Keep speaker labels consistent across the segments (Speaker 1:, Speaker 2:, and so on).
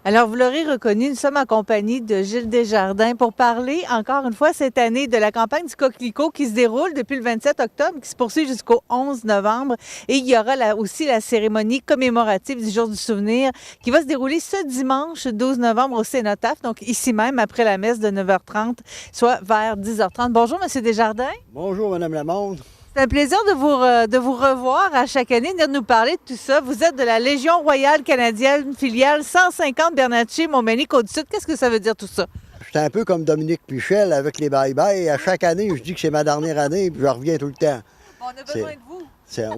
Speaker 1: Alors, vous l'aurez reconnu, nous sommes en compagnie de Gilles Desjardins pour parler, encore une fois, cette année de la campagne du Coquelicot qui se déroule depuis le 27 octobre, qui se poursuit jusqu'au 11 novembre. Et il y aura aussi la cérémonie commémorative du Jour du souvenir qui va se dérouler ce dimanche 12 novembre au Cénotaphe, donc ici même après la messe de 9h30, soit vers 10h30. Bonjour, Monsieur Desjardins.
Speaker 2: Bonjour, Madame Lamonde.
Speaker 1: C'est un plaisir de vous revoir à chaque année, de nous parler de tout ça. Vous êtes de la Légion royale canadienne, filiale 150 Bernatchez, Montmagny, Côte-du-Sud. Qu'est-ce que ça veut dire tout ça?
Speaker 2: Je suis un peu comme Dominique Pichel avec les bye-bye. À chaque année, je dis que c'est ma dernière année, puis je reviens tout le temps.
Speaker 1: On a besoin de vous.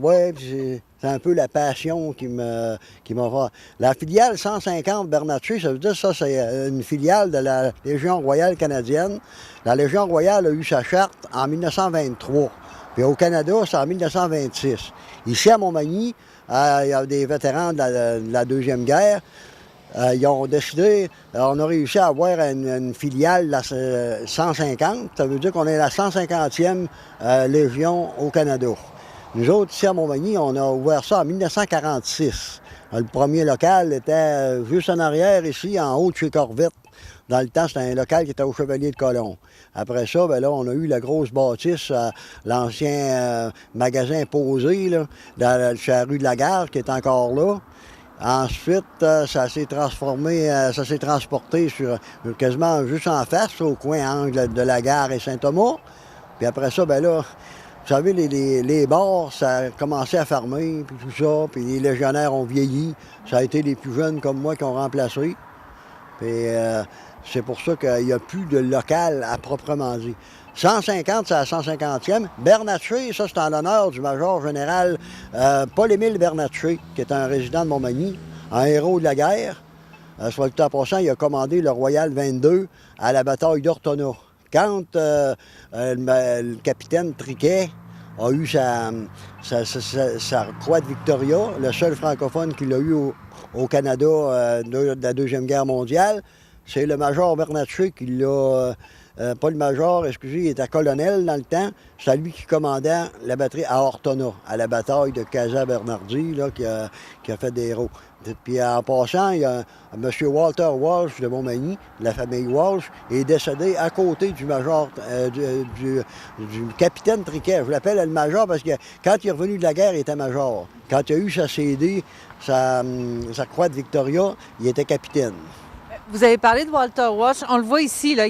Speaker 2: Oui, c'est un peu la passion qui m'a fait. La filiale 150 Bernatchez, ça veut dire ça, c'est une filiale de la Légion royale canadienne. La Légion royale a eu sa charte en 1923. Puis au Canada, c'est en 1926. Ici, à Montmagny, il y a des vétérans de la Deuxième Guerre. Ils ont décidé, on a réussi à avoir une filiale, la 150. Ça veut dire qu'on est la 150e Légion au Canada. Nous autres, ici à Montmagny, on a ouvert ça en 1946. Le premier local était juste en arrière, ici, en haut de chez Corvette. Dans le temps, c'était un local qui était au Chevalier de Colomb. Après ça, bien là, on a eu la grosse bâtisse, l'ancien magasin Posé, là, chez la rue de la Gare, qui est encore là. Ensuite, ça s'est transformé, ça s'est transporté quasiment juste en face, au coin angle de la Gare et Saint-Thomas. Puis après ça, bien là, vous savez, les bars, ça a commencé à fermer, puis tout ça, puis les légionnaires ont vieilli. Ça a été les plus jeunes comme moi qui ont remplacé. Puis c'est pour ça qu'il n'y a plus de local à proprement dit. 150, c'est la 150e. Bernatchez, ça, c'est en l'honneur du major général Paul-Émile Bernatchez, qui est un résident de Montmagny, un héros de la guerre. Soit le temps passant, il a commandé le Royal 22 à la bataille d'Ortona. Quand le capitaine Triquet a eu sa croix de Victoria, le seul francophone qu'il a eu au Canada de la Deuxième Guerre mondiale, c'est le major Bernatchez qui l'a... pas le major, excusez, il était colonel dans le temps. C'est lui qui commandait la batterie à Ortona, à la bataille de Casa-Bernardi, là, qui a fait des héros. Puis en passant, il y a M. Walter Walsh de Montmagny, de la famille Walsh, est décédé à côté du major, du capitaine Triquet. Je l'appelle le major parce que quand il est revenu de la guerre, il était major. Quand il a eu sa CD, sa croix de Victoria, il était capitaine.
Speaker 1: Vous avez parlé de Walter Walsh. On le voit ici, là.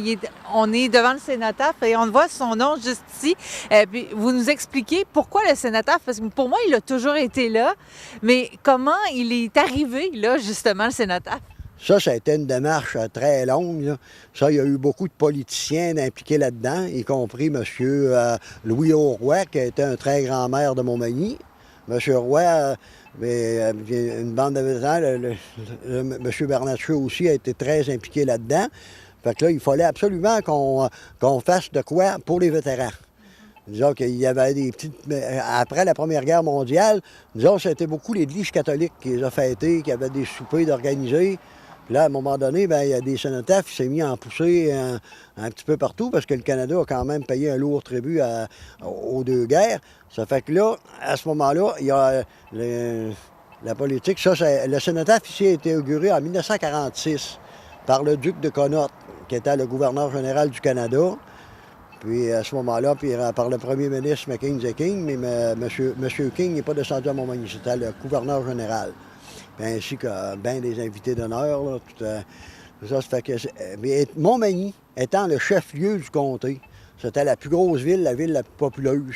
Speaker 1: On est devant le Cénotaphe et on voit son nom juste ici. Puis vous nous expliquez pourquoi le Cénotaphe, parce que pour moi, il a toujours été là. Mais comment il est arrivé, là, justement, le Cénotaphe?
Speaker 2: Ça a été une démarche très longue, là. Ça, il y a eu beaucoup de politiciens impliqués là-dedans, y compris M. Louis Auroy, qui a été un très grand maire de Montmagny. M. Roy, une bande de vétérans, M. Bernatchez aussi a été très impliqué là-dedans. Fait que là, il fallait absolument qu'on fasse de quoi pour les vétérans. Disons qu'il y avait des petites... Après la Première Guerre mondiale, disons, c'était beaucoup l'Église catholique qui les a fêtés, qui avait des soupers d'organiser. Puis là, à un moment donné, bien, il y a des cénotaphes qui s'est mis à en pousser un petit peu partout parce que le Canada a quand même payé un lourd tribut aux deux guerres. Ça fait que là, à ce moment-là, il y a la politique. Ça, le cénotaphe ici a été inauguré en 1946 par le duc de Connaught, qui était le gouverneur général du Canada. Puis à ce moment-là, puis par le premier ministre Mackenzie King, mais M. King n'est pas descendu à Montmagny, c'était le gouverneur général. Puis ainsi que bien des invités d'honneur, là, tout ça. Ça fait que mais Montmagny étant le chef-lieu du comté, c'était la plus grosse ville, la ville la plus populeuse.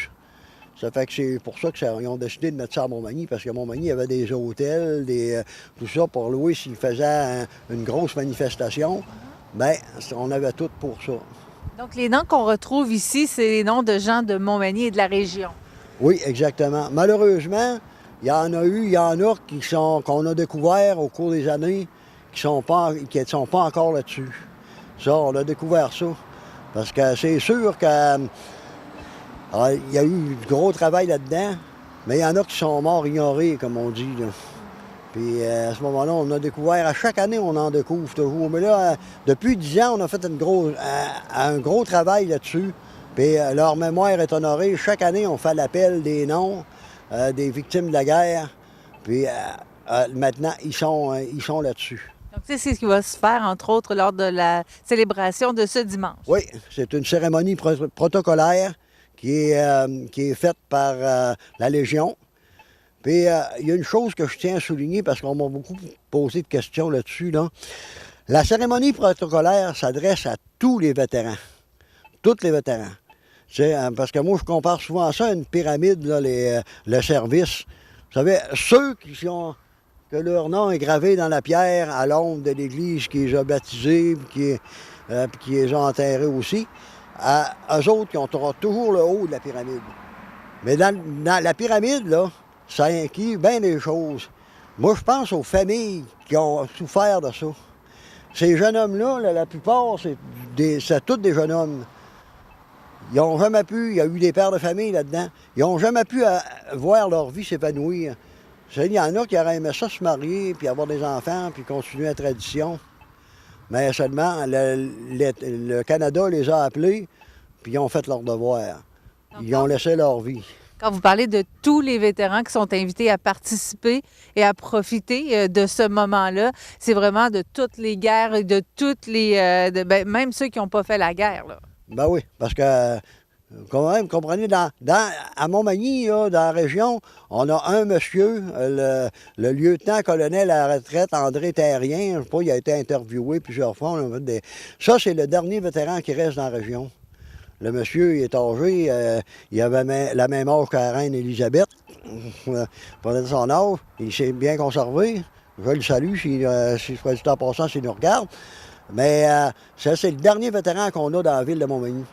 Speaker 2: Ça fait que c'est pour ça qu'ils ont décidé de mettre ça à Montmagny, parce qu'à Montmagny, il y avait des hôtels, tout ça pour louer s'ils faisaient une grosse manifestation. Bien, on avait tout pour ça.
Speaker 1: Donc, les noms qu'on retrouve ici, c'est les noms de gens de Montmagny et de la région.
Speaker 2: Oui, exactement. Malheureusement, il y en a qu'on a découvert au cours des années qui ne sont pas encore là-dessus. Ça, on a découvert ça. Parce que c'est sûr qu'il y a eu du gros travail là-dedans, mais il y en a qui sont morts ignorés, comme on dit, là. Puis à ce moment-là, on a découvert, à chaque année, on en découvre toujours. Mais là, depuis 10 ans, on a fait un gros travail là-dessus. Puis leur mémoire est honorée. Chaque année, on fait l'appel des noms des victimes de la guerre. Puis maintenant, ils sont là-dessus.
Speaker 1: Donc, c'est ce qui va se faire, entre autres, lors de la célébration de ce dimanche.
Speaker 2: Oui, c'est une cérémonie protocolaire qui est faite par la Légion. Puis, il y a une chose que je tiens à souligner, parce qu'on m'a beaucoup posé de questions là-dessus, là. La cérémonie protocolaire s'adresse à tous les vétérans, tous les vétérans. Parce que moi, je compare souvent ça à une pyramide, là, le service. Vous savez, ceux que leur nom est gravé dans la pierre à l'ombre de l'Église qui les a baptisés, puis qui les a enterrés aussi, eux autres qui ont toujours le haut de la pyramide. Mais dans la pyramide, là, ça inclut bien des choses. Moi, je pense aux familles qui ont souffert de ça. Ces jeunes hommes-là, la plupart, c'est tous des jeunes hommes. Ils n'ont jamais pu, il y a eu des pères de famille là-dedans, ils n'ont jamais pu voir leur vie s'épanouir. Il y en a qui auraient aimé ça se marier, puis avoir des enfants, puis continuer la tradition. Mais seulement, le Canada les a appelés, puis ils ont fait leur devoir. Ils ont laissé leur vie.
Speaker 1: Quand vous parlez de tous les vétérans qui sont invités à participer et à profiter de ce moment-là, c'est vraiment de toutes les guerres et de toutes les... même ceux qui n'ont pas fait la guerre, là.
Speaker 2: Ben oui, parce que, quand même, comprenez, à Montmagny, là, dans la région, on a un monsieur, le lieutenant-colonel à la retraite, André Terrien, je sais pas, il a été interviewé plusieurs fois. Ça, c'est le dernier vétéran qui reste dans la région. Le monsieur, il est âgé, il avait la même âge que la reine Élisabeth, pendant son âge, il s'est bien conservé. Je le salue, si je fais du temps passant, s'il nous regarde. Mais ça, c'est le dernier vétéran qu'on a dans la ville de Montmagny.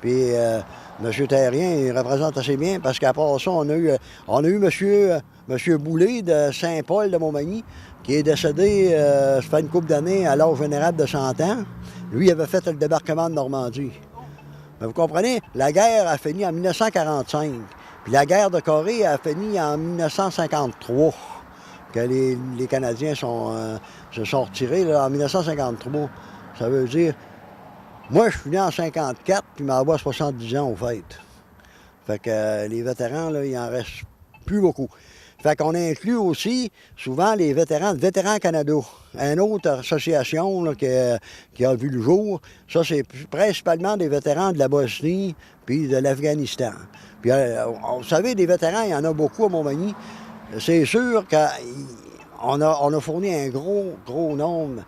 Speaker 2: Puis M. Terrien, il représente assez bien, parce qu'à part ça, on a eu M. Boulay de Saint-Paul de Montmagny, qui est décédé, ça fait une couple d'années, à l'âge vénérable de 100 ans. Lui, il avait fait le débarquement de Normandie. Mais vous comprenez, la guerre a fini en 1945, puis la guerre de Corée a fini en 1953, que les Canadiens se sont retirés là, en 1953. Ça veut dire, moi, je suis né en 54, puis ma voix 70 ans au fait. Fait que les vétérans, là, il en reste plus beaucoup. Fait qu'on inclut aussi souvent les vétérans de Vétérans Canada, une autre association là, qui a vu le jour. Ça, c'est principalement des vétérans de la Bosnie puis de l'Afghanistan. Puis, vous savez, des vétérans, il y en a beaucoup à Montmagny. C'est sûr qu'on a fourni un gros nombre.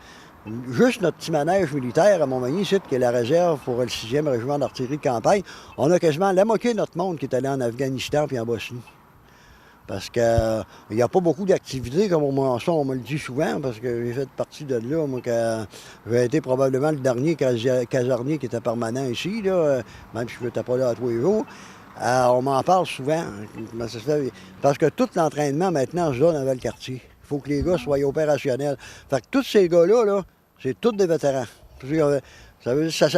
Speaker 2: Juste notre petit manège militaire à Montmagny, c'est qui est la réserve pour le 6e régiment d'artillerie de campagne, on a quasiment la moitié de notre monde qui est allé en Afghanistan puis en Bosnie. Parce qu'il n'y a pas beaucoup d'activités, comme on me le dit souvent, parce que j'ai fait partie de là, moi, que j'ai été probablement le dernier casarnier qui était permanent ici, là, même si je n'étais pas là à tous les jours. On m'en parle souvent, parce que tout l'entraînement maintenant se donne dans le quartier. Il faut que les gars soient opérationnels. Fait que tous ces gars-là, là, c'est tous des vétérans. Ça veut dire,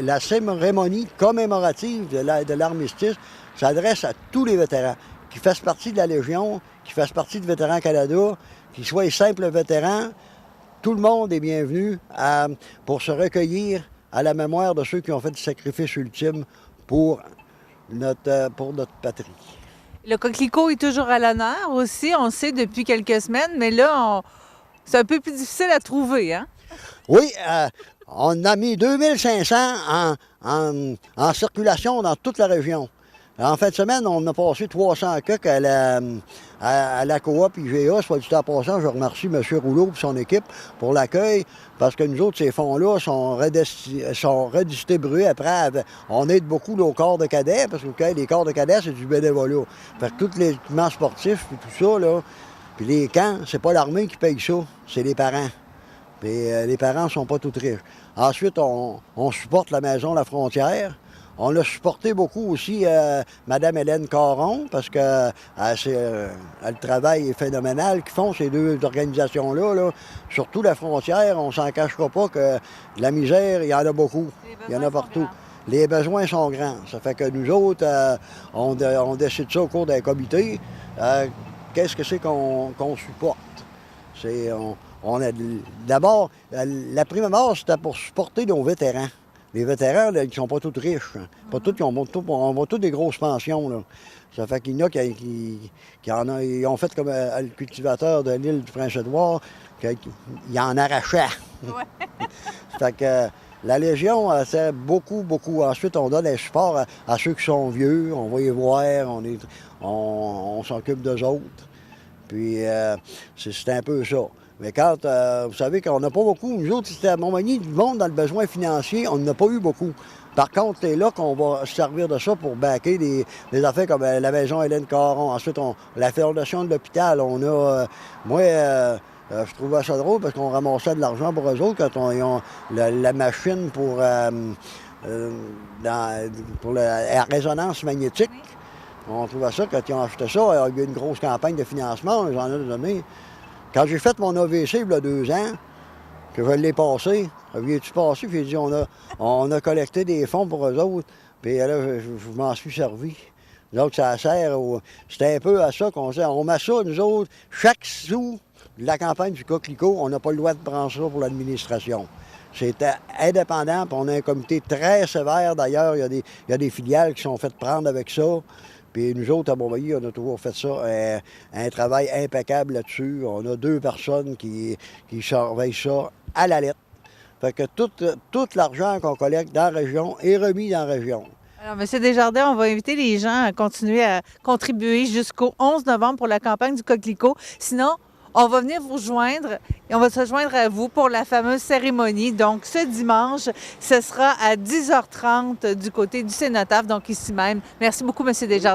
Speaker 2: la cérémonie commémorative de l'armistice s'adresse à tous les vétérans qui fassent partie de la Légion, qui fassent partie de Vétérans Canada, qui soient simples vétérans. Tout le monde est bienvenu pour se recueillir à la mémoire de ceux qui ont fait le sacrifice ultime pour notre patrie.
Speaker 1: Le coquelicot est toujours à l'honneur aussi, on le sait depuis quelques semaines, mais là, c'est un peu plus difficile à trouver, hein?
Speaker 2: Oui, on a mis 2500 en circulation dans toute la région. En fin de semaine, on a passé 300 coques à la coop IGA. Soit du temps passant, je remercie M. Rouleau et son équipe pour l'accueil, parce que nous autres, ces fonds-là sont redistribués après. On aide beaucoup au corps de cadets, parce que les corps de cadets, c'est du bénévolat. Fait que tous les équipements sportifs et tout ça, là, puis les camps, c'est pas l'armée qui paye ça, c'est les parents. Puis les parents ne sont pas tous riches. Ensuite, on supporte la maison La Frontière. On a supporté beaucoup aussi Mme Hélène Caron, parce que le travail est phénoménal qu'ils font, ces deux organisations-là. Là. Surtout La Frontière, on s'en cachera pas que la misère, il y en a beaucoup. Il y en a partout. Les besoins sont grands. Ça fait que nous autres, on décide ça au cours d'un comité. Qu'est-ce que c'est qu'on supporte? D'abord, la prime abord, c'était pour supporter nos vétérans. les vétérans, là, ils ne sont pas tous riches. Hein. Pas tous, on voit tous des grosses pensions. Là. Ça fait qu'il y en a ils ont fait comme le cultivateur de l'île du Prince-Édouard, il en arrachait.
Speaker 1: Ouais.
Speaker 2: Fait que la Légion sert beaucoup, beaucoup. Ensuite, on donne un support à ceux qui sont vieux. On va les voir, on s'occupe d'eux autres. Puis, c'est un peu ça. Mais quand, vous savez qu'on n'a pas beaucoup, nous autres, c'était à Montmagny, du monde dans le besoin financier, on n'en a pas eu beaucoup. Par contre, c'est là qu'on va se servir de ça pour baquer des affaires comme la maison Hélène Caron. Ensuite, la fondation de l'hôpital, on a... je trouvais ça drôle parce qu'on ramassait de l'argent pour eux autres quand ils ont la machine pour la résonance magnétique. On trouvait ça quand ils ont acheté ça. Il y a eu une grosse campagne de financement, j'en ai donné. Quand j'ai fait mon AVC il y a 2 ans, que je l'ai passé, viens-tu passé? Puis j'ai dit, on a collecté des fonds pour eux autres. Puis là, je m'en suis servi. Nous autres, ça sert c'est un peu à ça qu'on sert. On met ça, nous autres, chaque sou de la campagne du Coquelicot, on n'a pas le droit de prendre ça pour l'administration. C'est indépendant, puis on a un comité très sévère. D'ailleurs, il y a des filiales qui sont faites prendre avec ça. Puis nous autres, à Montmagny, on a toujours fait ça, un travail impeccable là-dessus. On a 2 personnes qui surveillent ça à la lettre. Fait que tout l'argent qu'on collecte dans la région est remis dans la région.
Speaker 1: Alors, M. Desjardins, on va inviter les gens à continuer à contribuer jusqu'au 11 novembre pour la campagne du Coquelicot. Sinon, on va venir vous rejoindre et on va se joindre à vous pour la fameuse cérémonie. Donc, ce dimanche, ce sera à 10h30 du côté du Cénotaphe, donc ici même. Merci beaucoup, M. Desjardins.